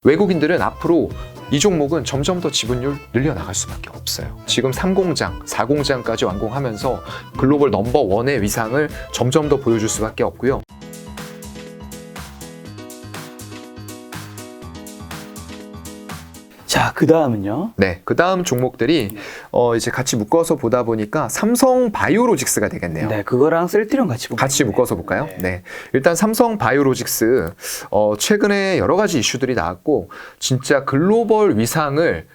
외국인들은 앞으로 이 종목은 점점 더 지분율 늘려나갈 수밖에 없어요. 지금 3공장, 4공장까지 완공하면서 글로벌 넘버원의 위상을 점점 더 보여줄 수밖에 없고요. 자, 그 다음은요? 네, 그 다음 종목들이 이제 같이 묶어서 보다 보니까 삼성 바이오로직스가 되겠네요. 네, 그거랑 셀트리온 같이 묶어서 볼까요? 네. 일단 삼성 바이오로직스 최근에 여러 가지 이슈들이 나왔고 진짜 글로벌 위상을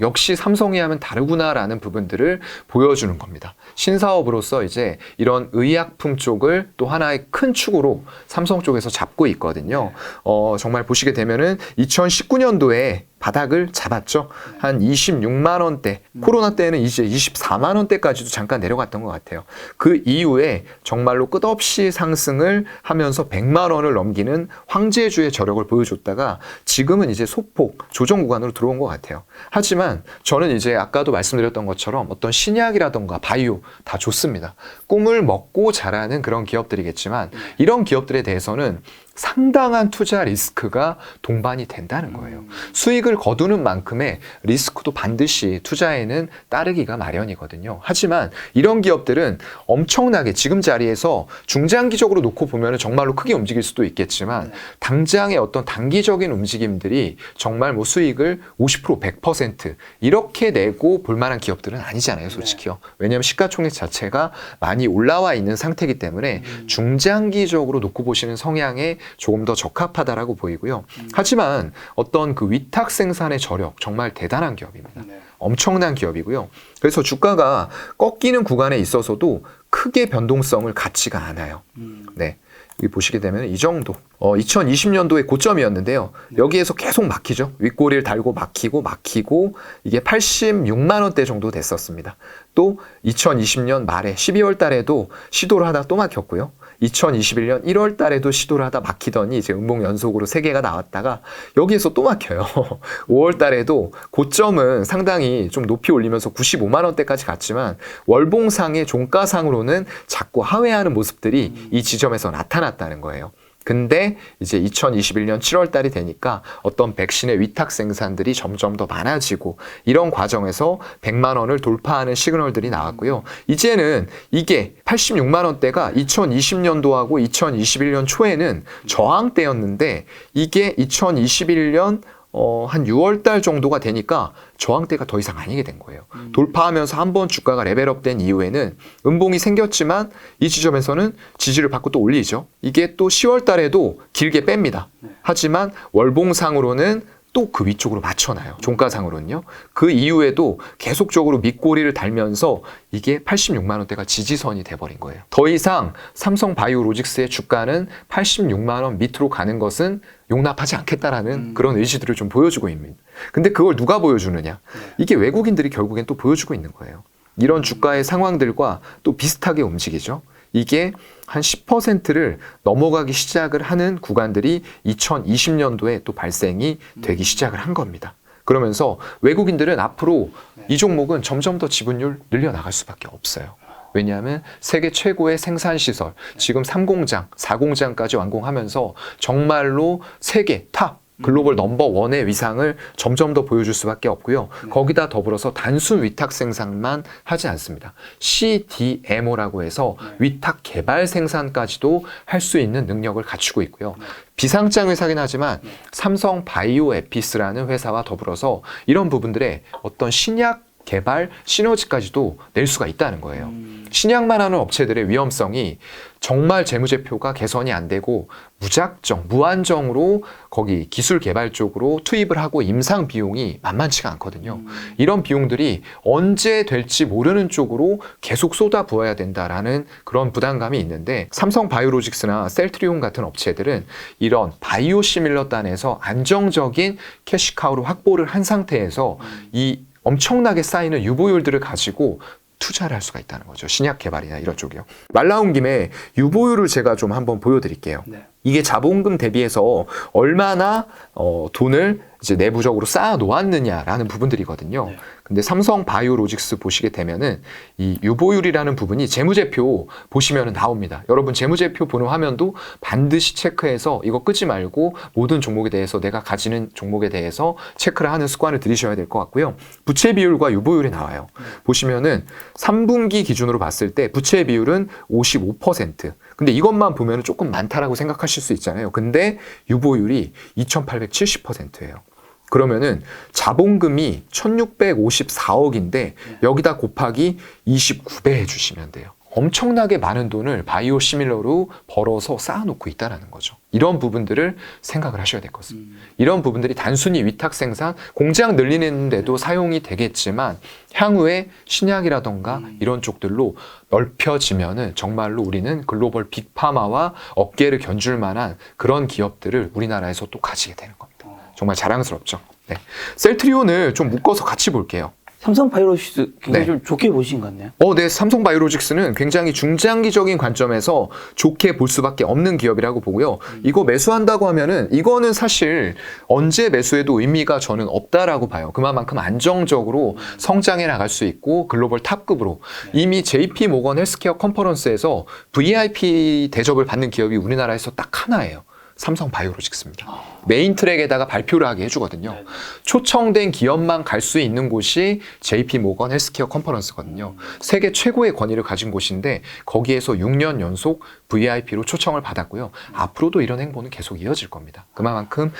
역시 삼성이 하면 다르구나라는 부분들을 보여주는 겁니다. 신사업으로서 이제 이런 의약품 쪽을 또 하나의 큰 축으로 삼성 쪽에서 잡고 있거든요. 정말 보시게 되면은 2019년도에 바닥을 잡았죠. 한 26만 원대, 코로나 때는 이제 24만 원대까지도 잠깐 내려갔던 것 같아요. 그 이후에 정말로 끝없이 상승을 하면서 100만 원을 넘기는 황제주의 저력을 보여줬다가 지금은 이제 소폭 조정 구간으로 들어온 것 같아요. 하지만 저는 이제 아까도 말씀드렸던 것처럼 어떤 신약이라던가 바이오 다 좋습니다. 꿈을 먹고 자라는 그런 기업들이겠지만 이런 기업들에 대해서는 상당한 투자 리스크가 동반이 된다는 거예요. 수익을 거두는 만큼의 리스크도 반드시 투자에는 따르기가 마련이거든요. 하지만 이런 기업들은 엄청나게 지금 자리에서 중장기적으로 놓고 보면 정말로 크게 움직일 수도 있겠지만 당장의 어떤 단기적인 움직임들이 정말 뭐 수익을 50%, 100% 이렇게 내고 볼 만한 기업들은 아니잖아요, 솔직히요. 왜냐하면 시가총액 자체가 많이 올라와 있는 상태이기 때문에 중장기적으로 놓고 보시는 성향에 조금 더 적합하다라고 보이고요. 하지만 어떤 그 위탁 생산의 저력 정말 대단한 기업입니다. 엄청난 기업이고요. 그래서 주가가 꺾이는 구간에 있어서도 크게 변동성을 갖지가 않아요. 네. 여기 보시게 되면 이 정도 2020년도에 고점이었는데요. 여기에서 계속 막히죠. 윗꼬리를 달고 막히고 이게 86만 원대 정도 됐었습니다. 또 2020년 말에 12월 달에도 시도를 하다 또 막혔고요. 2021년 1월 달에도 시도를 하다 막히더니 이제 음봉 연속으로 3개가 나왔다가 여기에서 또 막혀요. 5월 달에도 고점은 상당히 좀 높이 올리면서 95만 원대까지 갔지만 월봉상의 종가상으로는 자꾸 하회하는 모습들이 이 지점에서 나타났다는 거예요. 근데 이제 2021년 7월 달이 되니까 어떤 백신의 위탁 생산들이 점점 더 많아지고 이런 과정에서 100만 원을 돌파하는 시그널들이 나왔고요. 이제는 이게 86만 원대가 2020년도하고 2021년 초에는 저항대였는데 이게 2021년 한 6월 달 정도가 되니까 저항대가 더 이상 아니게 된 거예요. 돌파하면서 한번 주가가 레벨업된 이후에는 음봉이 생겼지만 이 지점에서는 지지를 받고 또 올리죠. 이게 또 10월 달에도 길게 뺍니다. 하지만 월봉상으로는 또 그 위쪽으로 맞춰놔요. 종가상으로는요. 그 이후에도 계속적으로 밑꼬리를 달면서 이게 86만 원대가 지지선이 돼버린 거예요. 더 이상 삼성 바이오로직스의 주가는 86만 원 밑으로 가는 것은 용납하지 않겠다라는 그런 의지들을 좀 보여주고 있습니다. 근데 그걸 누가 보여주느냐? 이게 외국인들이 결국엔 또 보여주고 있는 거예요. 이런 주가의 상황들과 또 비슷하게 움직이죠. 이게 한 10%를 넘어가기 시작을 하는 구간들이 2020년도에 또 발생이 되기 시작을 한 겁니다. 그러면서 외국인들은 앞으로 이 종목은 점점 더 지분율 늘려나갈 수밖에 없어요. 왜냐하면 세계 최고의 생산시설, 지금 3공장, 4공장까지 완공하면서 정말로 세계 탑 글로벌 넘버원의 위상을 점점 더 보여줄 수밖에 없고요. 거기다 더불어서 단순 위탁 생산만 하지 않습니다. CDMO라고 해서 위탁 개발 생산까지도 할 수 있는 능력을 갖추고 있고요. 비상장 회사긴 하지만 삼성 바이오에피스라는 회사와 더불어서 이런 부분들의 어떤 신약 개발 시너지까지도 낼 수가 있다는 거예요. 신약만 하는 업체들의 위험성이 정말 재무제표가 개선이 안 되고 무작정, 무한정으로 거기 기술 개발 쪽으로 투입을 하고 임상 비용이 만만치가 않거든요. 이런 비용들이 언제 될지 모르는 쪽으로 계속 쏟아부어야 된다라는 그런 부담감이 있는데 삼성 바이오로직스나 셀트리온 같은 업체들은 이런 바이오 시밀러단에서 안정적인 캐시카우를 확보를 한 상태에서 이 엄청나게 쌓이는 유보율들을 가지고 투자를 할 수가 있다는 거죠. 신약 개발이나 이런 쪽이요. 말 나온 김에 유보율을 제가 좀 한번 보여드릴게요. 이게 자본금 대비해서 얼마나 돈을 이제 내부적으로 쌓아 놓았느냐라는 부분들이거든요. 네. 근데 삼성 바이오로직스 보시게 되면은 이 유보율이라는 부분이 재무제표 보시면은 나옵니다. 여러분 재무제표 보는 화면도 반드시 체크해서 이거 끄지 말고 모든 종목에 대해서 내가 가지는 종목에 대해서 체크를 하는 습관을 들이셔야 될 것 같고요. 부채 비율과 유보율이 나와요. 보시면은 3분기 기준으로 봤을 때 부채 비율은 55%. 근데 이것만 보면은 조금 많다라고 생각하실 수 있잖아요. 근데 유보율이 2,870%예요. 그러면은 자본금이 1,654억인데 여기다 곱하기 29배 해주시면 돼요. 엄청나게 많은 돈을 바이오 시밀러로 벌어서 쌓아놓고 있다는 거죠. 이런 부분들을 생각을 하셔야 될 것입니다. 이런 부분들이 단순히 위탁 생산, 공장 늘리는 데도 사용이 되겠지만 향후에 신약이라던가 이런 쪽들로 넓혀지면은 정말로 우리는 글로벌 빅파마와 업계를 견줄 만한 그런 기업들을 우리나라에서 또 가지게 되는 겁니다. 정말 자랑스럽죠. 네. 셀트리온을 좀 묶어서 같이 볼게요. 삼성 바이오로직스 굉장히 네. 좀 좋게 보신 것 같네요. 네. 삼성 바이오로직스는 굉장히 중장기적인 관점에서 좋게 볼 수밖에 없는 기업이라고 보고요. 이거 매수한다고 하면은 이거는 사실 언제 매수해도 의미가 저는 없다라고 봐요. 그만큼 안정적으로 성장해 나갈 수 있고 글로벌 탑급으로 이미 JP 모건 헬스케어 컨퍼런스에서 VIP 대접을 받는 기업이 우리나라에서 딱 하나예요. 삼성 바이오로직스입니다. 메인 트랙에다가 발표를 하게 해주거든요. 초청된 기업만 갈 수 있는 곳이 JP 모건 헬스케어 컨퍼런스거든요. 세계 최고의 권위를 가진 곳인데 거기에서 6년 연속 VIP로 초청을 받았고요. 앞으로도 이런 행보는 계속 이어질 겁니다. 그만큼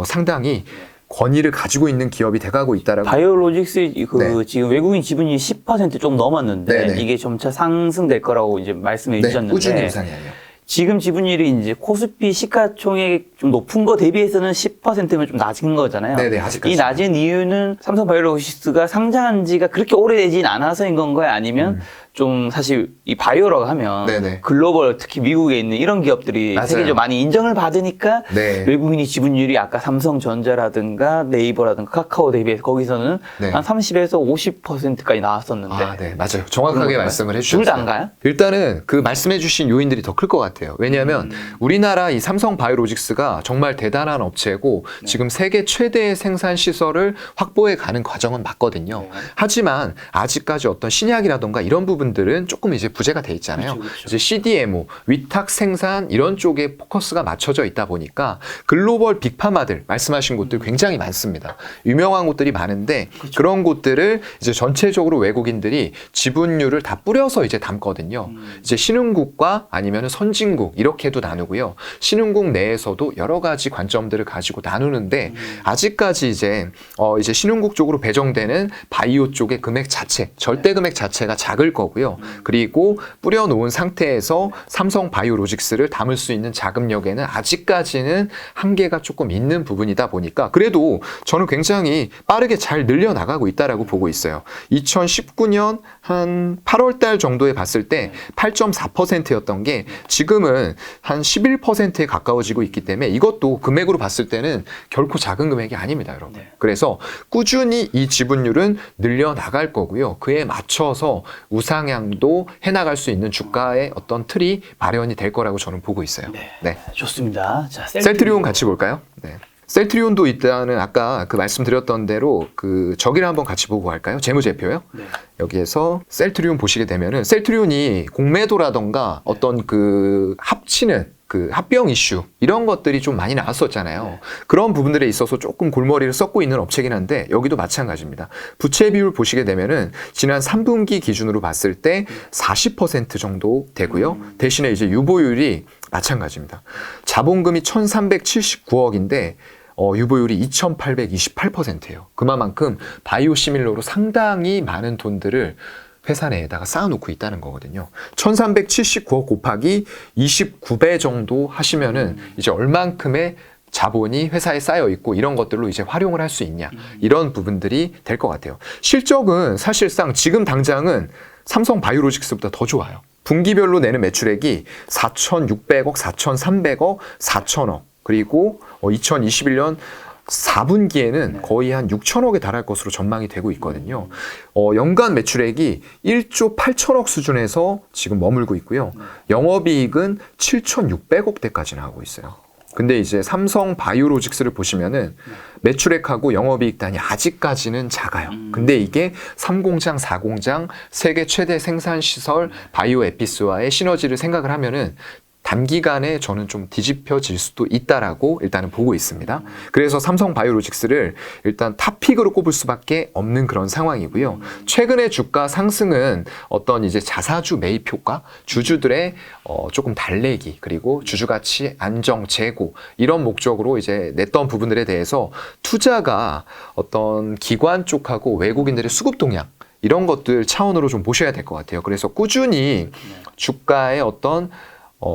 상당히 권위를 가지고 있는 기업이 돼가고 있다라고. 바이오로직스 네. 지금 외국인 지분이 10% 좀 넘었는데 네네. 이게 점차 상승될 거라고 이제 말씀해 주셨는데 꾸준히 우상이에요. 지금 지분율이 이제 코스피 시가총액 좀 높은 거 대비해서는 10%면 좀 낮은 거잖아요. 네네, 아직까지. 이 낮은 이유는 삼성 바이오로직스가 상장한 지가 그렇게 오래되진 않아서인 건가요? 아니면 좀 사실 이 바이오라고 하면 네네. 글로벌 특히 미국에 있는 이런 기업들이 맞아요. 세계적으로 많이 인정을 받으니까 네. 외국인이 지분율이 아까 삼성전자라든가 네이버라든가 카카오 대비해서 거기서는 네. 한 30에서 50%까지 나왔었는데 네, 맞아요. 정확하게 말씀을 해주셨어요. 둘 다인가요? 일단은 그 말씀해주신 요인들이 더 클 것 같아요. 왜냐하면 우리나라 이 삼성 바이오로직스가 정말 대단한 업체고 지금 세계 최대의 생산 시설을 확보해 가는 과정은 맞거든요. 하지만 아직까지 어떤 신약이라던가 이런 부분들은 조금 이제 부재가 돼 있잖아요. 그렇죠. 이제 CDMO, 위탁 생산 이런 쪽에 포커스가 맞춰져 있다 보니까 글로벌 빅파마들 말씀하신 곳들 굉장히 많습니다. 유명한 곳들이 많은데 그런 곳들을 이제 전체적으로 외국인들이 지분율을 다 뿌려서 이제 담거든요. 이제 신흥국과 아니면 선진국 이렇게도 나누고요. 신흥국 내에서도 여러 가지 관점들을 가지고 나누는데 아직까지 이제 신흥국 쪽으로 배정되는 바이오 쪽의 금액 자체, 절대 금액 자체가 작을 거고요. 그리고 뿌려놓은 상태에서 삼성 바이오로직스를 담을 수 있는 자금력에는 아직까지는 한계가 조금 있는 부분이다 보니까 그래도 저는 굉장히 빠르게 잘 늘려나가고 있다라고 보고 있어요. 2019년 한 8월 달 정도에 봤을 때 8.4%였던 게 지금은 한 11%에 가까워지고 있기 때문에 이것도 금액으로 봤을 때는 결코 작은 금액이 아닙니다, 여러분. 그래서 꾸준히 이 지분율은 늘려나갈 거고요. 그에 맞춰서 우상향도 해나갈 수 있는 주가의 어떤 틀이 마련이 될 거라고 저는 보고 있어요. 네. 좋습니다. 자, 셀트리온 같이 볼까요? 네. 셀트리온도 일단은 아까 그 말씀드렸던 대로 그 저기를 한번 같이 보고 갈까요? 재무제표요? 네. 여기에서 셀트리온 보시게 되면은 셀트리온이 공매도라던가 어떤 그 합치는 그 합병 이슈 이런 것들이 좀 많이 나왔었잖아요. 그런 부분들에 있어서 조금 골머리를 썩고 있는 업체긴 한데 여기도 마찬가지입니다. 부채 비율 보시게 되면은 지난 3분기 기준으로 봤을 때 40% 정도 되고요. 대신에 이제 유보율이 마찬가지입니다. 자본금이 1,379억인데 유보율이 2,828%예요. 그만큼 바이오 시밀러로 상당히 많은 돈들을 회사 내에다가 쌓아놓고 있다는 거거든요. 1,379억 곱하기 29배 정도 하시면은 이제 얼만큼의 자본이 회사에 쌓여 있고 이런 것들로 이제 활용을 할 수 있냐 이런 부분들이 될 것 같아요. 실적은 사실상 지금 당장은 삼성 바이오로직스보다 더 좋아요. 분기별로 내는 매출액이 4,600억, 4,300억, 4,000억 그리고 2021년 4분기에는 거의 한 6천억에 달할 것으로 전망이 되고 있거든요. 연간 매출액이 1조 8천억 수준에서 지금 머물고 있고요. 영업이익은 7,600억대까지 나오고 있어요. 근데 이제 삼성 바이오로직스를 보시면은 매출액하고 영업이익단이 아직까지는 작아요. 근데 이게 3공장, 4공장 세계 최대 생산 시설 바이오 에피스와의 시너지를 생각을 하면은 단기간에 저는 좀 뒤집혀질 수도 있다라고 일단은 보고 있습니다. 그래서 삼성 바이오로직스를 일단 탑픽으로 꼽을 수밖에 없는 그런 상황이고요. 최근의 주가 상승은 어떤 이제 자사주 매입 효과, 주주들의 조금 달래기, 그리고 주주 가치 안정, 재고 이런 목적으로 이제 냈던 부분들에 대해서 투자가 어떤 기관 쪽하고 외국인들의 수급 동향 이런 것들 차원으로 좀 보셔야 될 것 같아요. 그래서 꾸준히 주가의 어떤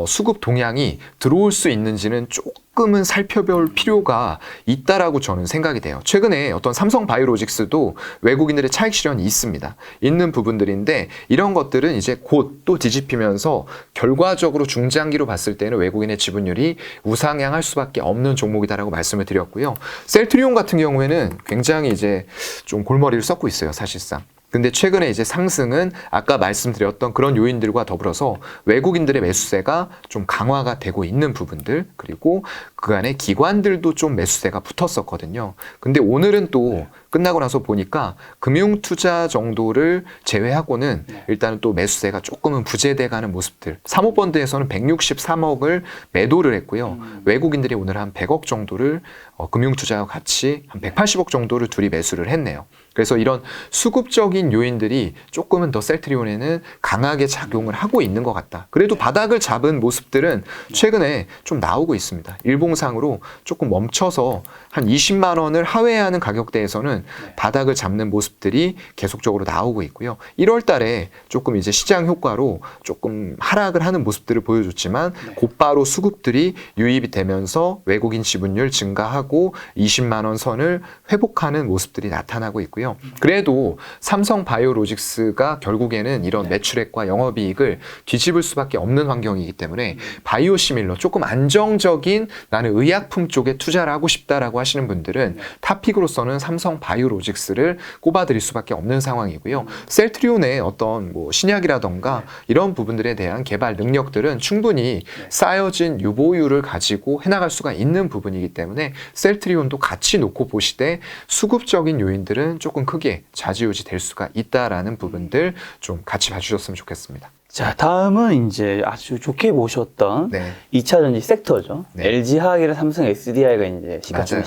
수급 동향이 들어올 수 있는지는 조금은 살펴볼 필요가 있다라고 저는 생각이 돼요. 최근에 어떤 삼성 바이오로직스도 외국인들의 차익 실현이 있습니다. 있는 부분들인데 이런 것들은 이제 곧 또 뒤집히면서 결과적으로 중장기로 봤을 때는 외국인의 지분율이 우상향할 수밖에 없는 종목이다라고 말씀을 드렸고요. 셀트리온 같은 경우에는 굉장히 이제 좀 골머리를 썩고 있어요, 사실상. 근데 최근에 이제 상승은 아까 말씀드렸던 그런 요인들과 더불어서 외국인들의 매수세가 좀 강화가 되고 있는 부분들, 그리고 그 안에 기관들도 좀 매수세가 붙었었거든요. 근데 오늘은 또 끝나고 나서 보니까 금융투자 정도를 제외하고는 일단은 또 매수세가 조금은 부재돼 가는 모습들. 사모펀드에서는 163억을 매도를 했고요. 외국인들이 오늘 한 100억 정도를 금융투자와 같이 한 180억 정도를 둘이 매수를 했네요. 그래서 이런 수급적인 요인들이 조금은 더 셀트리온에는 강하게 작용을 하고 있는 것 같다. 그래도 바닥을 잡은 모습들은 최근에 좀 나오고 있습니다. 일봉상으로 조금 멈춰서 한 20만 원을 하회하는 가격대에서는 바닥을 잡는 모습들이 계속적으로 나오고 있고요. 1월 달에 조금 이제 시장 효과로 조금 하락을 하는 모습들을 보여줬지만 곧바로 수급들이 유입이 되면서 외국인 지분율 증가하고 20만 원 선을 회복하는 모습들이 나타나고 있고요. 그래도 삼성 바이오로직스가 결국에는 이런 매출액과 영업이익을 뒤집을 수밖에 없는 환경이기 때문에 바이오시밀러 조금 안정적인 나는 의약품 쪽에 투자를 하고 싶다라고 하시는 분들은 탑픽으로서는 삼성 바이오로직스를 꼽아드릴 수밖에 없는 상황이고요. 셀트리온의 어떤 뭐 신약이라던가 이런 부분들에 대한 개발 능력들은 충분히 쌓여진 유보율을 가지고 해나갈 수가 있는 부분이기 때문에 셀트리온도 같이 놓고 보시되 수급적인 요인들은 조금 크게 좌지우지 될 수가 있다라는 부분들 좀 같이 봐주셨으면 좋겠습니다. 자, 다음은 이제 아주 좋게 보셨던 2차 전지 섹터죠. LG화학이랑 삼성 SDI가 이제 시가총액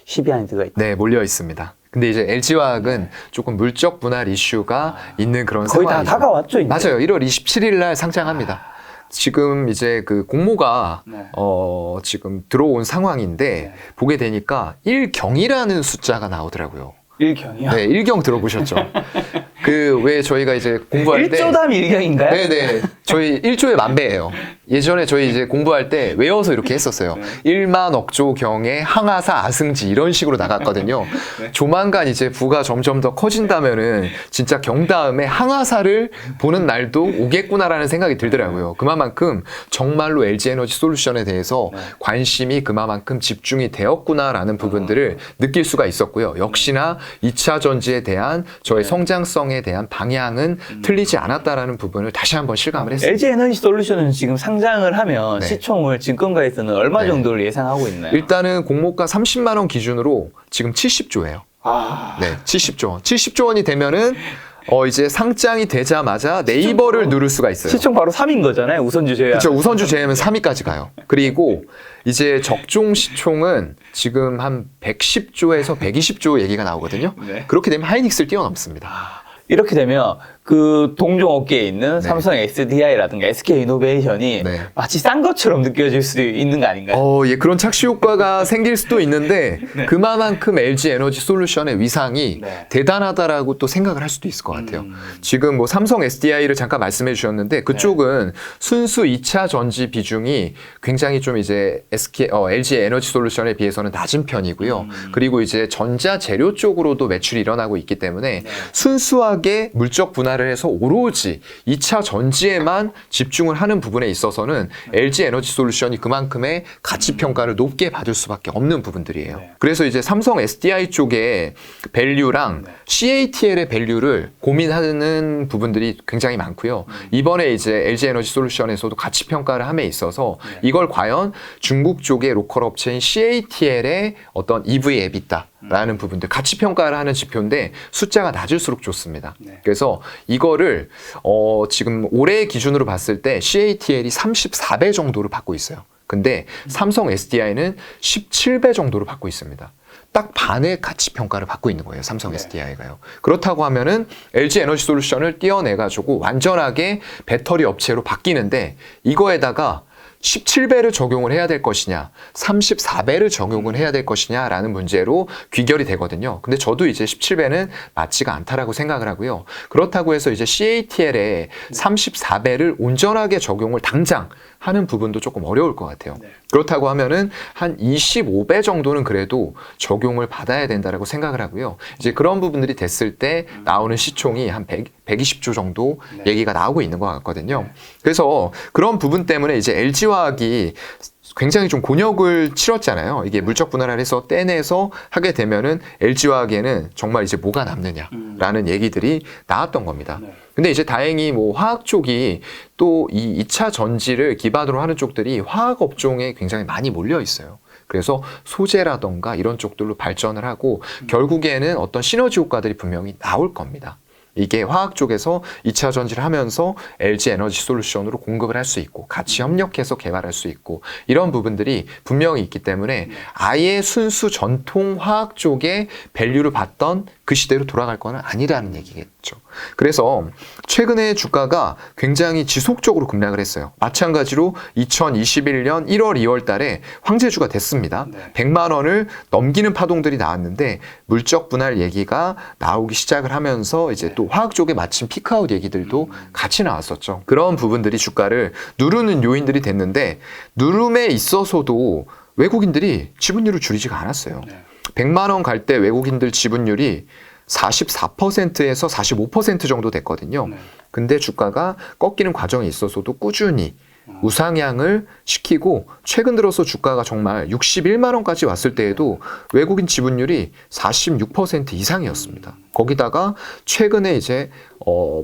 10위 안에 들어가 있다. 네, 몰려 있습니다. 근데 이제 LG화학은 조금 물적 분할 이슈가 있는 그런 거의 상황이죠. 다 다가왔죠, 이제. 맞아요. 1월 27일 날 상장합니다. 지금 이제 그 공모가 지금 들어온 상황인데 보게 되니까 1경이라는 숫자가 나오더라고요. 1경이요? 네, 1경 들어보셨죠? 그 왜 저희가 이제 공부할 때 1조담 1경인가요? 네네. 저희 1조의 만배예요. 예전에 저희 이제 공부할 때 외워서 이렇게 했었어요. 1만 억조 경의 항아사 아승지 이런 식으로 나갔거든요. 조만간 이제 부가 점점 더 커진다면은 진짜 경 다음에 항아사를 보는 날도 오겠구나라는 생각이 들더라고요. 그만큼 정말로 LG에너지솔루션에 대해서 관심이 그만큼 집중이 되었구나라는 부분들을 느낄 수가 있었고요. 역시나 2차 전지에 대한 저의 성장성에 대한 방향은 틀리지 않았다라는 부분을 다시 한번 실감을 했습니다. LG에너지솔루션은 지금 상장을 하면 시총을 증권가에서는 얼마 정도를 예상하고 있나요? 일단은 공모가 30만 원 기준으로 지금 70조예요. 네, 70조 원. 70조 원이 되면은 이제 상장이 되자마자 네이버를 누를 수가 있어요. 시총 바로 3인 거잖아요. 우선주 제외. 그렇죠. 우선주 제외하면 3위까지 가요. 그리고 이제 적중 시총은 지금 한 110조에서 120조 얘기가 나오거든요. 그렇게 되면 하이닉스를 뛰어넘습니다. 이렇게 되면 그 동종 업계에 있는 삼성 SDI라든가 SK이노베이션이 마치 싼 것처럼 느껴질 수도 있는 거 아닌가요? 예, 그런 착시 효과가 생길 수도 있는데 그만큼 LG에너지솔루션의 위상이 대단하다라고 또 생각을 할 수도 있을 것 같아요. 지금 뭐 삼성 SDI를 잠깐 말씀해 주셨는데 그쪽은 순수 2차 전지 비중이 굉장히 좀 이제 LG에너지솔루션에 비해서는 낮은 편이고요. 그리고 이제 전자 재료 쪽으로도 매출이 일어나고 있기 때문에 순수하게 물적 분할 평가를 해서 오로지 2차 전지에만 집중을 하는 부분에 있어서는 LG 에너지 솔루션이 그만큼의 가치 평가를 높게 받을 수밖에 없는 부분들이에요. 네. 그래서 이제 삼성 SDI 쪽의 밸류랑 네. CATL의 밸류를 고민하는 부분들이 굉장히 많고요. 이번에 이제 LG 에너지 솔루션에서도 가치 평가를 함에 있어서 네. 이걸 과연 중국 쪽의 로컬 업체인 CATL의 어떤 EV 에비타라는 부분들 가치 평가를 하는 지표인데 숫자가 낮을수록 좋습니다. 네. 그래서 이거를 지금 올해 기준으로 봤을 때 CATL이 34배 정도를 받고 있어요. 근데 삼성 SDI는 17배 정도를 받고 있습니다. 딱 반의 가치 평가를 받고 있는 거예요. 삼성 SDI가요. 그렇다고 하면은 LG 에너지 솔루션을 떼어내가지고 완전하게 배터리 업체로 바뀌는데 이거에다가 17배를 적용을 해야 될 것이냐, 34배를 적용을 해야 될 것이냐라는 문제로 귀결이 되거든요. 근데 저도 이제 17배는 맞지가 않다라고 생각을 하고요. 그렇다고 해서 이제 CATL에 34배를 온전하게 적용을 당장 하는 부분도 조금 어려울 것 같아요. 그렇다고 하면은 한 25배 정도는 그래도 적용을 받아야 된다라고 생각을 하고요. 이제 그런 부분들이 됐을 때 나오는 시총이 한 120조 정도 얘기가 나오고 있는 것 같거든요. 그래서 그런 부분 때문에 이제 LG화학이 굉장히 좀 곤욕을 치렀잖아요. 이게 물적 분할을 해서 떼내서 하게 되면은 LG화학에는 정말 이제 뭐가 남느냐라는 얘기들이 나왔던 겁니다. 근데 이제 다행히 뭐 화학 쪽이 또 이 2차 전지를 기반으로 하는 쪽들이 화학 업종에 굉장히 많이 몰려 있어요. 그래서 소재라던가 이런 쪽들로 발전을 하고 결국에는 어떤 시너지 효과들이 분명히 나올 겁니다. 이게 화학 쪽에서 2차 전지를 하면서 LG 에너지 솔루션으로 공급을 할 수 있고 같이 협력해서 개발할 수 있고 이런 부분들이 분명히 있기 때문에 아예 순수 전통 화학 쪽에 밸류를 받던 그 시대로 돌아갈 건 아니라는 얘기겠죠. 그래서 최근에 주가가 굉장히 지속적으로 급락을 했어요. 마찬가지로 2021년 1월, 2월 달에 황제주가 됐습니다. 100만 원을 넘기는 파동들이 나왔는데 물적 분할 얘기가 나오기 시작을 하면서 이제 또 화학 쪽에 마침 피크아웃 얘기들도 같이 나왔었죠. 그런 부분들이 주가를 누르는 요인들이 됐는데 누름에 있어서도 외국인들이 지분율을 줄이지가 않았어요. 100만 원 갈 때 외국인들 지분율이 44%에서 45% 정도 됐거든요. 근데 주가가 꺾이는 과정에 있어서도 꾸준히 우상향을 시키고 최근 들어서 주가가 정말 61만 원까지 왔을 때에도 외국인 지분율이 46% 이상이었습니다. 거기다가 최근에 이제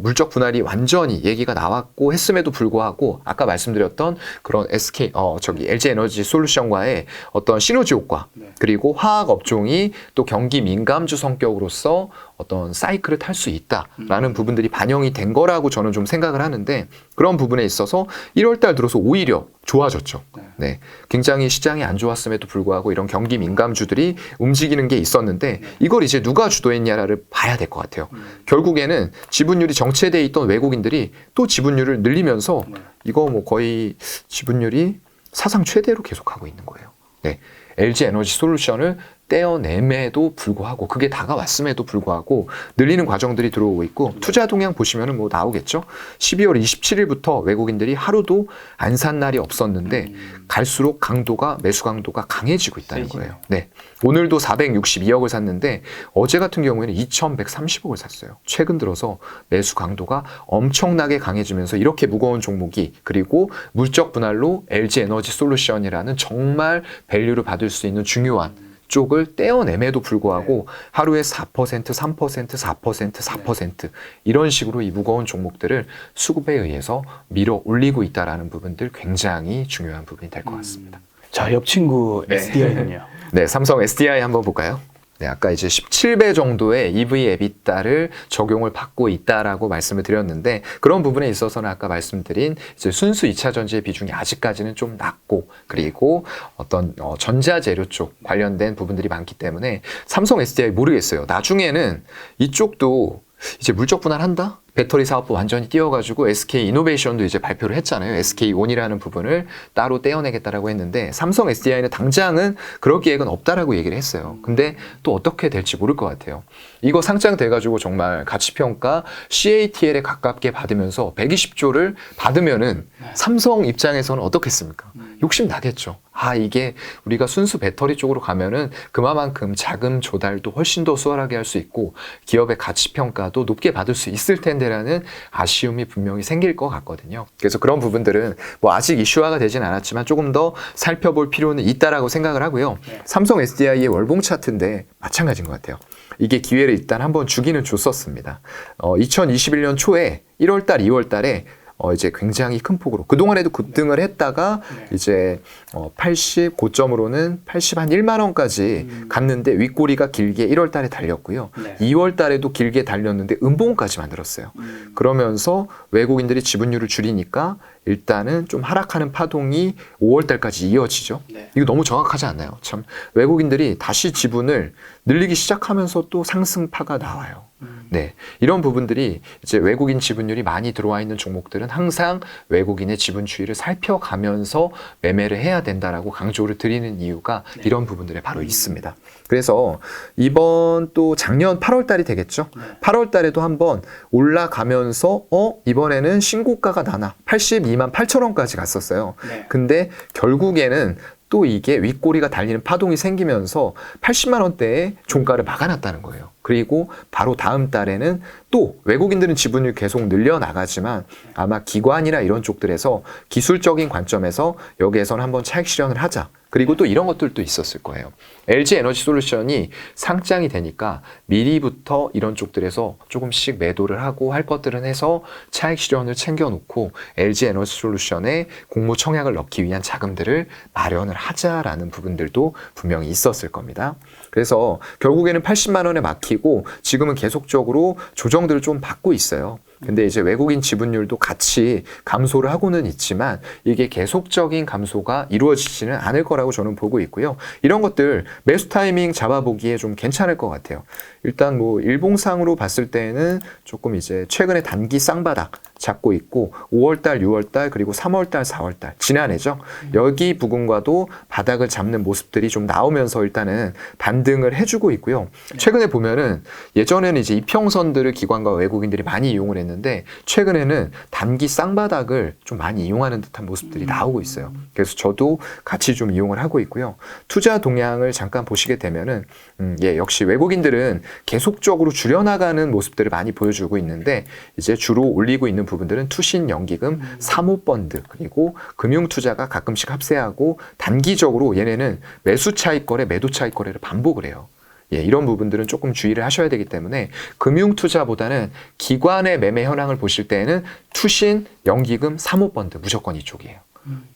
물적 분할이 완전히 얘기가 나왔고 했음에도 불구하고 아까 말씀드렸던 그런 LG 에너지 솔루션과의 어떤 시너지 효과 그리고 화학 업종이 또 경기 민감주 성격으로서 어떤 사이클을 탈 수 있다라는 부분들이 반영이 된 거라고 저는 좀 생각을 하는데 그런 부분에 있어서 1월 달 들어서 오히려 좋아졌죠. 네. 굉장히 시장이 안 좋았음에도 불구하고 이런 경기 민감주들이 움직이는 게 있었는데 이걸 이제 누가 주도했냐를 봐야 될 것 같아요. 결국에는 지분율이 정체되어 있던 외국인들이 또 지분율을 늘리면서 이거 뭐 거의 지분율이 사상 최대로 계속하고 있는 거예요. 네. LG 에너지 솔루션을 떼어냄에도 불구하고 그게 다가왔음에도 불구하고 늘리는 과정들이 들어오고 있고 투자 동향 보시면은 뭐 나오겠죠. 12월 27일부터 외국인들이 하루도 안 산 날이 없었는데 갈수록 매수 강도가 강해지고 있다는 거예요. 네. 오늘도 462억을 샀는데 어제 같은 경우에는 2,130억을 샀어요. 최근 들어서 매수 강도가 엄청나게 강해지면서 이렇게 무거운 종목이 그리고 물적 분할로 LG 에너지 솔루션이라는 정말 밸류를 받을 수 있는 중요한 쪽을 떼어냄에도 불구하고 하루에 4%, 3%, 4%, 4% 이런 식으로 이 무거운 종목들을 수급에 의해서 밀어 올리고 있다는 부분들 굉장히 중요한 부분이 될 것 같습니다. 자, 옆 친구 SDI는요? 네, 삼성 SDI 한번 볼까요? 네, 아까 이제 17배 정도의 EV 에비타를 적용을 받고 있다라고 말씀을 드렸는데 그런 부분에 있어서는 아까 말씀드린 이제 순수 2차 전지의 비중이 아직까지는 좀 낮고 그리고 어떤 전자재료 쪽 관련된 부분들이 많기 때문에 삼성 SDI 모르겠어요. 나중에는 이쪽도 이제 물적 분할한다? 배터리 사업부 완전히 띄워가지고 SK 이노베이션도 이제 발표를 했잖아요. SK 온이라는 부분을 따로 떼어내겠다라고 했는데 삼성 SDI는 당장은 그럴 계획은 없다라고 얘기를 했어요. 근데 또 어떻게 될지 모를 것 같아요. 이거 상장돼가지고 정말 가치평가 CATL에 가깝게 받으면서 120조를 받으면은 삼성 입장에서는 어떻겠습니까? 욕심 나겠죠. 이게 우리가 순수 배터리 쪽으로 가면은 그만큼 자금 조달도 훨씬 더 수월하게 할 수 있고 기업의 가치평가도 높게 받을 수 있을 텐데 텐데라는 아쉬움이 분명히 생길 것 같거든요. 그래서 그런 부분들은 뭐 아직 이슈화가 되진 않았지만 조금 더 살펴볼 필요는 있다라고 생각을 하고요. 삼성 SDI의 월봉 차트인데 마찬가지인 것 같아요. 이게 기회를 일단 한번 주기는 줬었습니다. 2021년 초에 1월달, 2월달에 이제 굉장히 큰 폭으로 그동안에도 급등을 했다가 이제 80 고점으로는 80 한 1만 원까지 갔는데 윗꼬리가 길게 1월 달에 달렸고요. 2월 달에도 길게 달렸는데 음봉까지 만들었어요. 그러면서 외국인들이 지분율을 줄이니까 일단은 좀 하락하는 파동이 5월 달까지 이어지죠. 이거 너무 정확하지 않나요? 참 외국인들이 다시 지분을 늘리기 시작하면서 또 상승파가 나와요. 네, 이런 부분들이 이제 외국인 지분율이 많이 들어와 있는 종목들은 항상 외국인의 지분 추이를 살펴가면서 매매를 해야 된다라고 강조를 드리는 이유가 이런 부분들에 바로 있습니다. 그래서 이번 또 작년 8월 달이 되겠죠. 8월 달에도 한번 올라가면서 이번에는 신고가가 나나 82만 8천 원까지 갔었어요. 근데 결국에는 또 이게 윗꼬리가 달리는 파동이 생기면서 80만 원대의 종가를 막아놨다는 거예요. 그리고 바로 다음 달에는 또 외국인들은 지분을 계속 늘려나가지만 아마 기관이나 이런 쪽들에서 기술적인 관점에서 여기에서는 한번 차익 실현을 하자. 그리고 또 이런 것들도 있었을 거예요. LG 에너지 솔루션이 상장이 되니까 미리부터 이런 쪽들에서 조금씩 매도를 하고 할 것들은 해서 차익 실현을 챙겨놓고 LG 에너지 솔루션에 공모 청약을 넣기 위한 자금들을 마련을 하자라는 부분들도 분명히 있었을 겁니다. 그래서 결국에는 80만 원에 막히고 지금은 계속적으로 조정들을 좀 받고 있어요. 근데 이제 외국인 지분율도 같이 감소를 하고는 있지만 이게 계속적인 감소가 이루어지지는 않을 거라고 저는 보고 있고요. 이런 것들 매수 타이밍 잡아보기에 좀 괜찮을 것 같아요. 일단 뭐 일봉상으로 봤을 때는 조금 이제 최근에 단기 쌍바닥 잡고 있고 5월달, 6월달 그리고 3월달, 4월달 지난해죠. 여기 부근과도 바닥을 잡는 모습들이 좀 나오면서 일단은 반등을 해주고 있고요. 최근에 보면은 예전에는 이제 이평선들을 기관과 외국인들이 많이 이용을 했는데 최근에는 단기 쌍바닥을 좀 많이 이용하는 듯한 모습들이 나오고 있어요. 그래서 저도 같이 좀 이용을 하고 있고요. 투자 동향을 잠깐 보시게 되면은 역시 외국인들은 계속적으로 줄여나가는 모습들을 많이 보여주고 있는데 이제 주로 올리고 있는 부분들은 투신, 연기금, 사모펀드 그리고 금융투자가 가끔씩 합세하고 단기적으로 얘네는 매수 차익 거래, 매도 차익 거래를 반복을 해요. 이런 부분들은 조금 주의를 하셔야 되기 때문에 금융투자보다는 기관의 매매 현황을 보실 때에는 투신, 연기금, 사모펀드 무조건 이쪽이에요.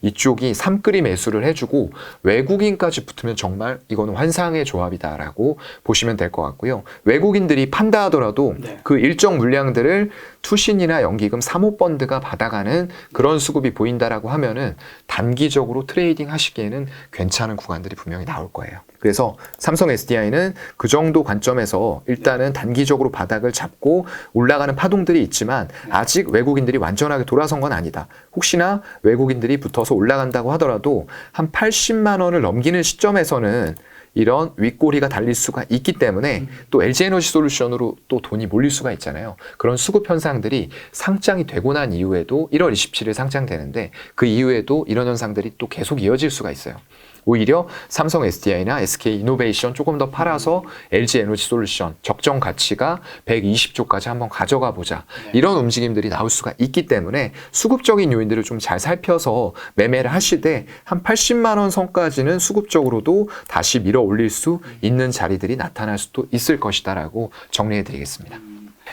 이쪽이 삼끌이 매수를 해주고 외국인까지 붙으면 정말 이거는 환상의 조합이다라고 보시면 될 것 같고요. 외국인들이 판다 하더라도 그 일정 물량들을 투신이나 연기금, 사모펀드가 받아가는 그런 수급이 보인다라고 하면은 단기적으로 트레이딩 하시기에는 괜찮은 구간들이 분명히 나올 거예요. 그래서 삼성 SDI는 그 정도 관점에서 일단은 단기적으로 바닥을 잡고 올라가는 파동들이 있지만 아직 외국인들이 완전하게 돌아선 건 아니다. 혹시나 외국인들이 붙어서 올라간다고 하더라도 한 80만 원을 넘기는 시점에서는 이런 윗꼬리가 달릴 수가 있기 때문에 또 LG에너지 솔루션으로 또 돈이 몰릴 수가 있잖아요. 그런 수급 현상들이 상장이 되고 난 이후에도 1월 27일 상장되는데 그 이후에도 이런 현상들이 또 계속 이어질 수가 있어요. 오히려 삼성 SDI나 SK 이노베이션 조금 더 팔아서 LG 에너지 솔루션 적정 가치가 120조까지 한번 가져가 보자. 이런 움직임들이 나올 수가 있기 때문에 수급적인 요인들을 좀 잘 살펴서 매매를 하시되 한 80만 원 선까지는 수급적으로도 다시 밀어 올릴 수 있는 자리들이 나타날 수도 있을 것이다라고 정리해 드리겠습니다.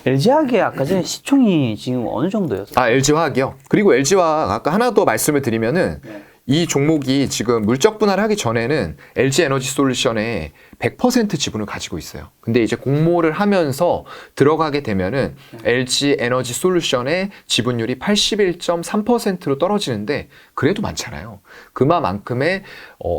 LG화학의 아까 전에 시총이 지금 어느 정도였어요? LG화학이요. 그리고 LG화학 아까 하나 더 말씀을 드리면은 이 종목이 지금 물적 분할하기 전에는 LG 에너지 솔루션에 100% 지분을 가지고 있어요. 근데 이제 공모를 하면서 들어가게 되면은 LG 에너지 솔루션의 지분율이 81.3%로 떨어지는데 그래도 많잖아요. 그만큼의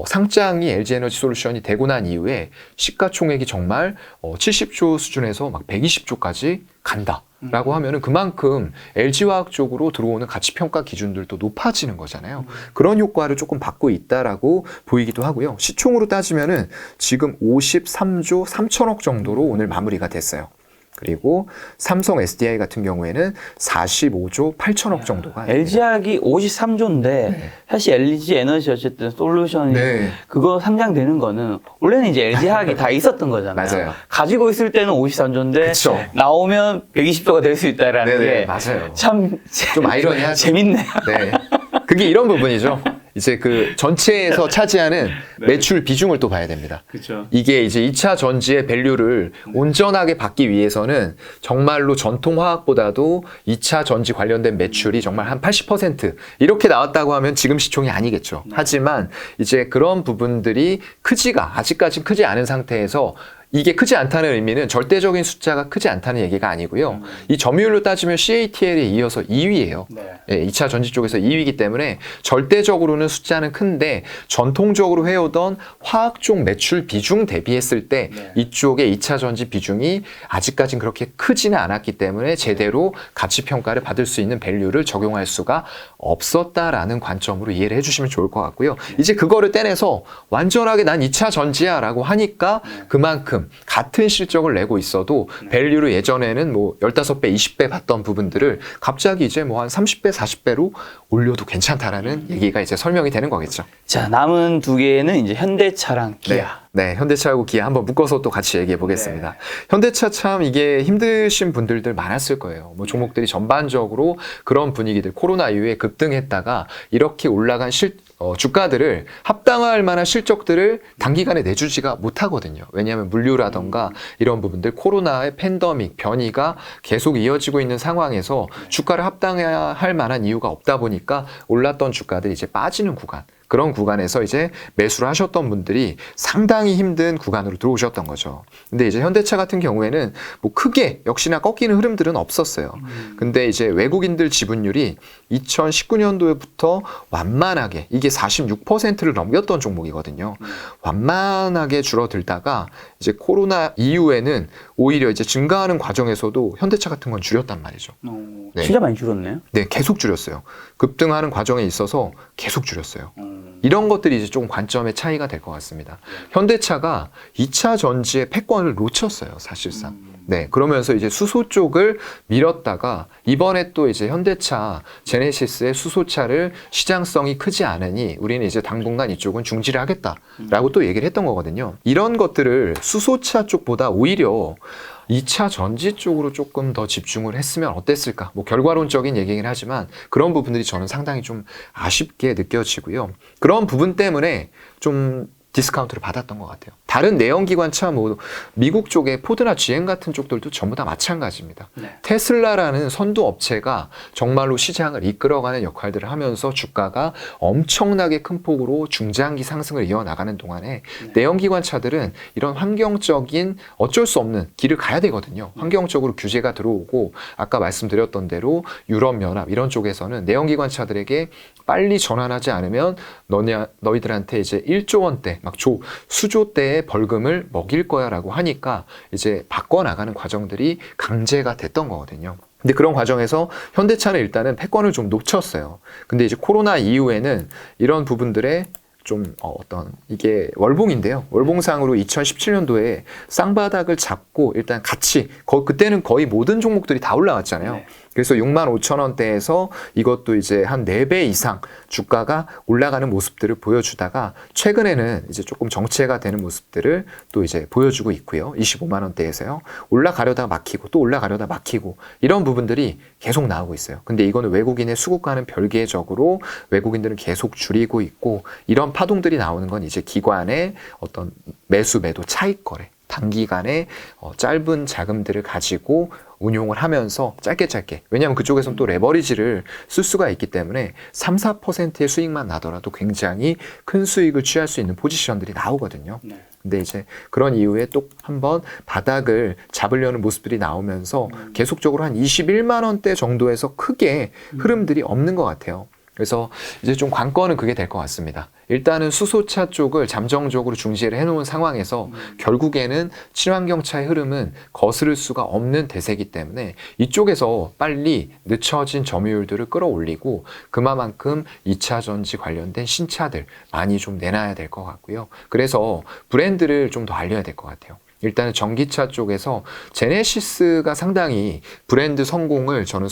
상장이 LG 에너지 솔루션이 되고 난 이후에 시가총액이 정말 70조 수준에서 막 120조까지 간다. 라고 하면은 그만큼 LG화학 쪽으로 들어오는 가치평가 기준들도 높아지는 거잖아요. 그런 효과를 조금 받고 있다라고 보이기도 하고요. 시총으로 따지면은 지금 53조 3천억 정도로 오늘 마무리가 됐어요. 그리고 삼성 SDI 같은 경우에는 45조 8천억 정도가 LG화학이 53조인데 사실 LG 에너지 어쨌든 솔루션이 그거 상장되는 거는 원래는 이제 LG화학이 다 있었던 거잖아요. 맞아요. 가지고 있을 때는 53조인데 그쵸. 나오면 120조가 될 수 있다라는 게 맞아요. 참 좀 아이러니하죠. 재밌네요. 네. 그게 이런 부분이죠. 이제 그 전체에서 차지하는 매출 비중을 또 봐야 됩니다. 그렇죠. 이게 이제 2차 전지의 밸류를 온전하게 받기 위해서는 정말로 전통 화학보다도 2차 전지 관련된 매출이 정말 한 80% 이렇게 나왔다고 하면 지금 시총이 아니겠죠. 하지만 이제 그런 부분들이 아직까지 크지 않은 상태에서 이게 크지 않다는 의미는 절대적인 숫자가 크지 않다는 얘기가 아니고요. 이 점유율로 따지면 CATL에 이어서 2위예요. 네, 2차 전지 쪽에서 2위이기 때문에 절대적으로는 숫자는 큰데 전통적으로 해오던 화학 쪽 매출 비중 대비했을 때 이쪽의 2차 전지 비중이 아직까진 그렇게 크지는 않았기 때문에 제대로 가치 평가를 받을 수 있는 밸류를 적용할 수가 없었다라는 관점으로 이해를 해주시면 좋을 것 같고요. 이제 그거를 떼내서 완전하게 난 2차 전지야 라고 하니까 그만큼 같은 실적을 내고 있어도 밸류를 예전에는 뭐 15배, 20배 받던 부분들을 갑자기 이제 뭐 한 30배, 40배로 올려도 괜찮다라는 얘기가 이제 설명이 되는 거겠죠. 자, 남은 두 개는 이제 현대차랑 기아. 네, 현대차하고 기아 한번 묶어서 또 같이 얘기해 보겠습니다. 현대차 참 이게 힘드신 분들들 많았을 거예요. 뭐 종목들이 전반적으로 그런 분위기들, 코로나 이후에 급등했다가 이렇게 올라간 주가들을 합당할 만한 실적들을 단기간에 내주지가 못하거든요. 왜냐하면 물류라던가 이런 부분들, 코로나의 팬데믹 변이가 계속 이어지고 있는 상황에서 주가를 합당해야 할 만한 이유가 없다 보니까 올랐던 주가들이 이제 빠지는 구간, 그런 구간에서 이제 매수를 하셨던 분들이 상당히 힘든 구간으로 들어오셨던 거죠. 근데 이제 현대차 같은 경우에는 뭐 크게 역시나 꺾이는 흐름들은 없었어요. 근데 이제 외국인들 지분율이 2019년도에부터 완만하게, 이게 46%를 넘겼던 종목이거든요. 완만하게 줄어들다가 이제 코로나 이후에는 오히려 이제 증가하는 과정에서도 현대차 같은 건 줄였단 말이죠. 네. 진짜 많이 줄었네요. 네, 계속 줄였어요. 급등하는 과정에 있어서 계속 줄였어요. 이런 것들이 이제 좀 관점의 차이가 될 것 같습니다. 현대차가 2차 전지의 패권을 놓쳤어요, 사실상. 네, 그러면서 이제 수소 쪽을 밀었다가 이번에 또 이제 현대차 제네시스의 수소차를 시장성이 크지 않으니 우리는 이제 당분간 이쪽은 중지를 하겠다라고 또 얘기를 했던 거거든요. 이런 것들을 수소차 쪽보다 오히려 2차 전지 쪽으로 조금 더 집중을 했으면 어땠을까? 뭐 결과론적인 얘기긴 하지만 그런 부분들이 저는 상당히 좀 아쉽게 느껴지고요. 그런 부분 때문에 좀 디스카운트를 받았던 것 같아요. 다른 내연기관차, 뭐 미국 쪽에 포드나 GM 같은 쪽들도 전부 다 마찬가지입니다. 테슬라라는 선두 업체가 정말로 시장을 이끌어가는 역할들을 하면서 주가가 엄청나게 큰 폭으로 중장기 상승을 이어나가는 동안에 내연기관차들은 이런 환경적인 어쩔 수 없는 길을 가야 되거든요. 환경적으로 규제가 들어오고 아까 말씀드렸던 대로 유럽연합 이런 쪽에서는 내연기관차들에게 빨리 전환하지 않으면 너희들한테 이제 1조 원대, 막 수조대의 벌금을 먹일 거야 라고 하니까 이제 바꿔나가는 과정들이 강제가 됐던 거거든요. 근데 그런 과정에서 현대차는 일단은 패권을 좀 놓쳤어요. 근데 이제 코로나 이후에는 이런 부분들에 좀 이게 월봉인데요. 월봉상으로 2017년도에 쌍바닥을 잡고 일단 같이 그때는 거의 모든 종목들이 다 올라왔잖아요. 그래서 65,000원대에서 이것도 이제 한 4배 이상 주가가 올라가는 모습들을 보여주다가 최근에는 이제 조금 정체가 되는 모습들을 또 이제 보여주고 있고요. 25만 원대에서요. 올라가려다 막히고 또 올라가려다 막히고 이런 부분들이 계속 나오고 있어요. 근데 이거는 외국인의 수급과는 별개적으로 외국인들은 계속 줄이고 있고 이런 파동들이 나오는 건 이제 기관의 어떤 매수 매도 차익 거래, 단기간에 짧은 자금들을 가지고 운용을 하면서 짧게 왜냐하면 그쪽에서는 또 레버리지를 쓸 수가 있기 때문에 3, 4%의 수익만 나더라도 굉장히 큰 수익을 취할 수 있는 포지션들이 나오거든요. 근데 이제 그런 이후에 또 한번 바닥을 잡으려는 모습들이 나오면서 계속적으로 한 21만 원대 정도에서 크게 흐름들이 없는 것 같아요. 그래서 이제 좀 관건은 그게 될 것 같습니다. 일단은 수소차 쪽을 잠정적으로 중지를 해놓은 상황에서 결국에는 친환경차의 흐름은 거스를 수가 없는 대세이기 때문에 이쪽에서 빨리 늦춰진 점유율들을 끌어올리고 그만큼 2차 전지 관련된 신차들 많이 좀 내놔야 될 것 같고요. 그래서 브랜드를 좀 더 알려야 될 것 같아요. 일단은 전기차 쪽에서 제네시스가 상당히 브랜드 성공을 저는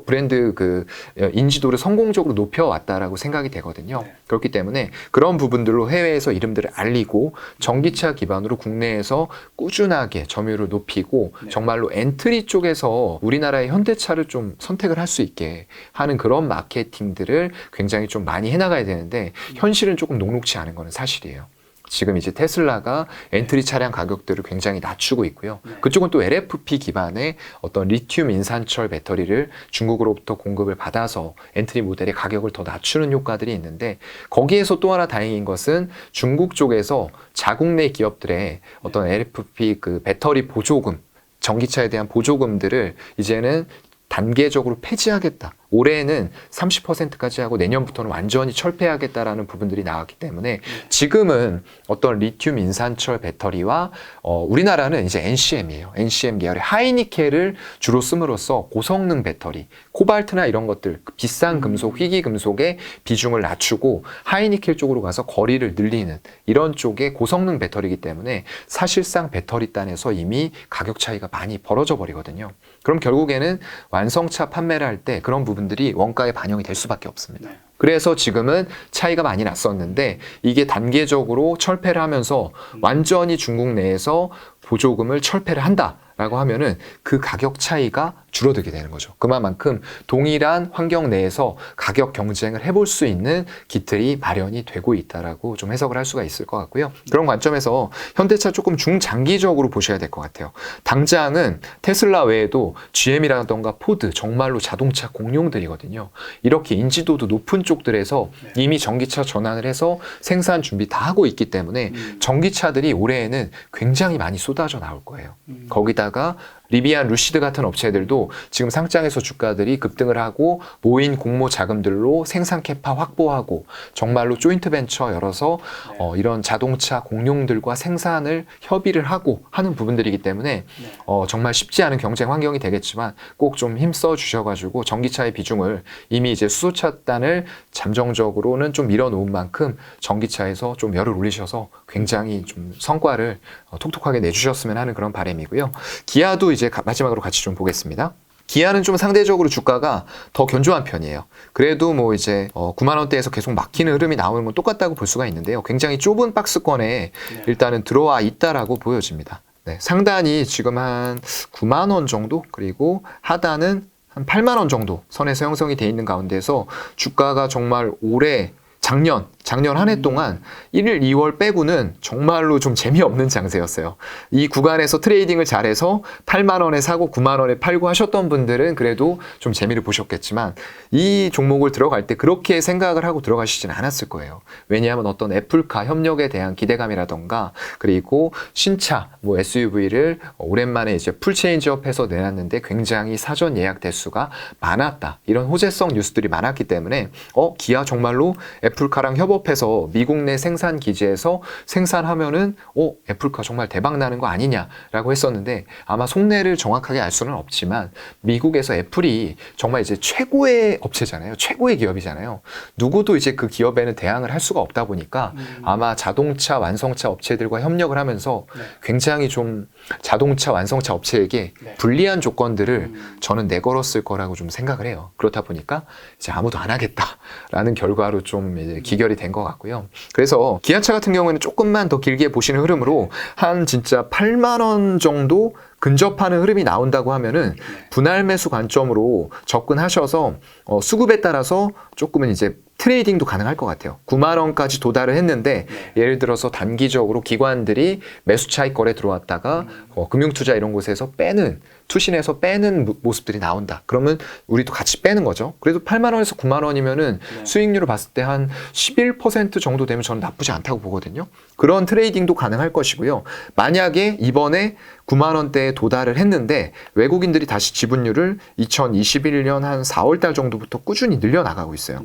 브랜드 그 인지도를 성공적으로 높여왔다라고 생각이 되거든요. 그렇기 때문에 그런 부분들로 해외에서 이름들을 알리고 전기차 기반으로 국내에서 꾸준하게 점유율을 높이고 정말로 엔트리 쪽에서 우리나라의 현대차를 좀 선택을 할 수 있게 하는 그런 마케팅들을 굉장히 좀 많이 해나가야 되는데 현실은 조금 녹록치 않은 거는 사실이에요. 지금 이제 테슬라가 엔트리 차량 가격들을 굉장히 낮추고 있고요. 그쪽은 또 LFP 기반의 어떤 리튬 인산철 배터리를 중국으로부터 공급을 받아서 엔트리 모델의 가격을 더 낮추는 효과들이 있는데 거기에서 또 하나 다행인 것은 중국 쪽에서 자국 내 기업들의 어떤 LFP 그 배터리 보조금, 전기차에 대한 보조금들을 이제는 단계적으로 폐지하겠다. 올해는 30%까지 하고 내년부터는 완전히 철폐하겠다라는 부분들이 나왔기 때문에 지금은 어떤 리튬 인산철 배터리와 우리나라는 이제 NCM이에요. NCM 계열의 하이니켈을 주로 씀으로써 고성능 배터리, 코발트나 이런 것들 비싼 금속, 희귀 금속의 비중을 낮추고 하이니켈 쪽으로 가서 거리를 늘리는 이런 쪽의 고성능 배터리이기 때문에 사실상 배터리 단에서 이미 가격 차이가 많이 벌어져 버리거든요. 그럼 결국에는 완성차 판매를 할 때 그런 부분들이 원가에 반영이 될 수밖에 없습니다. 그래서 지금은 차이가 많이 났었는데 이게 단계적으로 철폐를 하면서 완전히 중국 내에서 보조금을 철폐를 한다라고 하면은 그 가격 차이가 줄어들게 되는 거죠. 그만큼 동일한 환경 내에서 가격 경쟁을 해볼 수 있는 기틀이 마련이 되고 있다라고 좀 해석을 할 수가 있을 것 같고요. 그런 관점에서 현대차 조금 중장기적으로 보셔야 될 것 같아요. 당장은 테슬라 외에도 GM이라던가 포드 정말로 자동차 공룡들이거든요. 이렇게 인지도도 높은 쪽들에서 이미 전기차 전환을 해서 생산 준비 다 하고 있기 때문에 전기차들이 올해에는 굉장히 많이 쏟아져 나올 거예요. 거기다가 리비안, 루시드 같은 업체들도 지금 상장에서 주가들이 급등을 하고 모인 공모 자금들로 생산 캐파 확보하고 정말로 조인트 벤처 열어서 이런 자동차 공룡들과 생산을 협의를 하고 하는 부분들이기 때문에 정말 쉽지 않은 경쟁 환경이 되겠지만 꼭 좀 힘써 주셔가지고 전기차의 비중을 이미 이제 수소차단을 잠정적으로는 좀 밀어놓은 만큼 전기차에서 좀 열을 올리셔서 굉장히 좀 성과를 톡톡하게 내주셨으면 하는 그런 바람이고요. 기아도 이제 마지막으로 같이 좀 보겠습니다. 기아는 좀 상대적으로 주가가 더 견조한 편이에요. 그래도 뭐 이제 9만 원대에서 계속 막히는 흐름이 나오는 건 똑같다고 볼 수가 있는데요. 굉장히 좁은 박스권에 일단은 들어와 있다라고 보여집니다. 네, 상단이 지금 한 9만 원 정도, 그리고 하단은 한 8만 원 정도 선에서 형성이 돼 있는 가운데서 주가가 정말 작년 한 해 동안 1일, 2월 빼고는 정말로 좀 재미없는 장세였어요. 이 구간에서 트레이딩을 잘해서 8만 원에 사고 9만 원에 팔고 하셨던 분들은 그래도 좀 재미를 보셨겠지만 이 종목을 들어갈 때 그렇게 생각을 하고 들어가시지는 않았을 거예요. 왜냐하면 어떤 애플카 협력에 대한 기대감이라던가 그리고 신차, 뭐 SUV를 오랜만에 이제 풀 체인지업 해서 내놨는데 굉장히 사전 예약 대수가 많았다. 이런 호재성 뉴스들이 많았기 때문에 기아 정말로 애플카랑 협업해서 미국 내 생산 기지에서 생산하면은 애플카 정말 대박 나는 거 아니냐라고 했었는데 아마 속내를 정확하게 알 수는 없지만 미국에서 애플이 정말 이제 최고의 업체잖아요. 최고의 기업이잖아요. 누구도 이제 그 기업에는 대항을 할 수가 없다 보니까 아마 자동차 완성차 업체들과 협력을 하면서 굉장히 좀 자동차 완성차 업체에게 불리한 조건들을 저는 내걸었을 거라고 좀 생각을 해요. 그렇다 보니까 이제 아무도 안 하겠다라는 결과로 좀 이제 기결이 된 것 같고요. 그래서 기아차 같은 경우에는 조금만 더 길게 보시는 흐름으로 한 진짜 8만 원 정도 근접하는 흐름이 나온다고 하면은 분할 매수 관점으로 접근하셔서 수급에 따라서 조금은 이제 트레이딩도 가능할 것 같아요. 9만 원까지 도달을 했는데 예를 들어서 단기적으로 기관들이 매수 차익 거래 들어왔다가 금융투자 이런 곳에서 투신해서 빼는 모습들이 나온다. 그러면 우리도 같이 빼는 거죠. 그래도 8만 원에서 9만 원이면은 수익률을 봤을 때 한 11% 정도 되면 저는 나쁘지 않다고 보거든요. 그런 트레이딩도 가능할 것이고요. 만약에 이번에 9만 원대에 도달을 했는데 외국인들이 다시 지분율을 2021년 한 4월 달 정도부터 꾸준히 늘려나가고 있어요.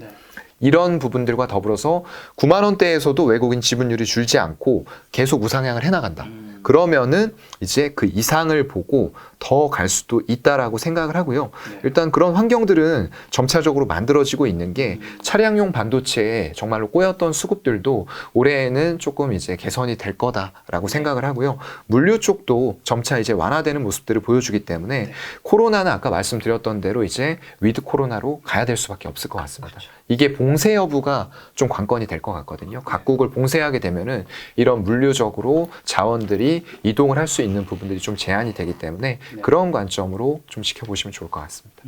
이런 부분들과 더불어서 9만 원대에서도 외국인 지분율이 줄지 않고 계속 우상향을 해나간다. 그러면은 이제 그 이상을 보고 더 갈 수도 있다라고 생각을 하고요. 일단 그런 환경들은 점차적으로 만들어지고 있는 게 차량용 반도체에 정말로 꼬였던 수급들도 올해에는 조금 이제 개선이 될 거다라고 생각을 하고요. 물류 쪽도 점차 이제 완화되는 모습들을 보여주기 때문에 코로나는 아까 말씀드렸던 대로 이제 위드 코로나로 가야 될 수밖에 없을 것 같습니다. 이게 봉쇄 여부가 좀 관건이 될 것 같거든요. 각국을 봉쇄하게 되면은 이런 물류적으로 자원들이 이동을 할 수 있는 부분들이 좀 제한이 되기 때문에 그런 관점으로 좀 지켜보시면 좋을 것 같습니다.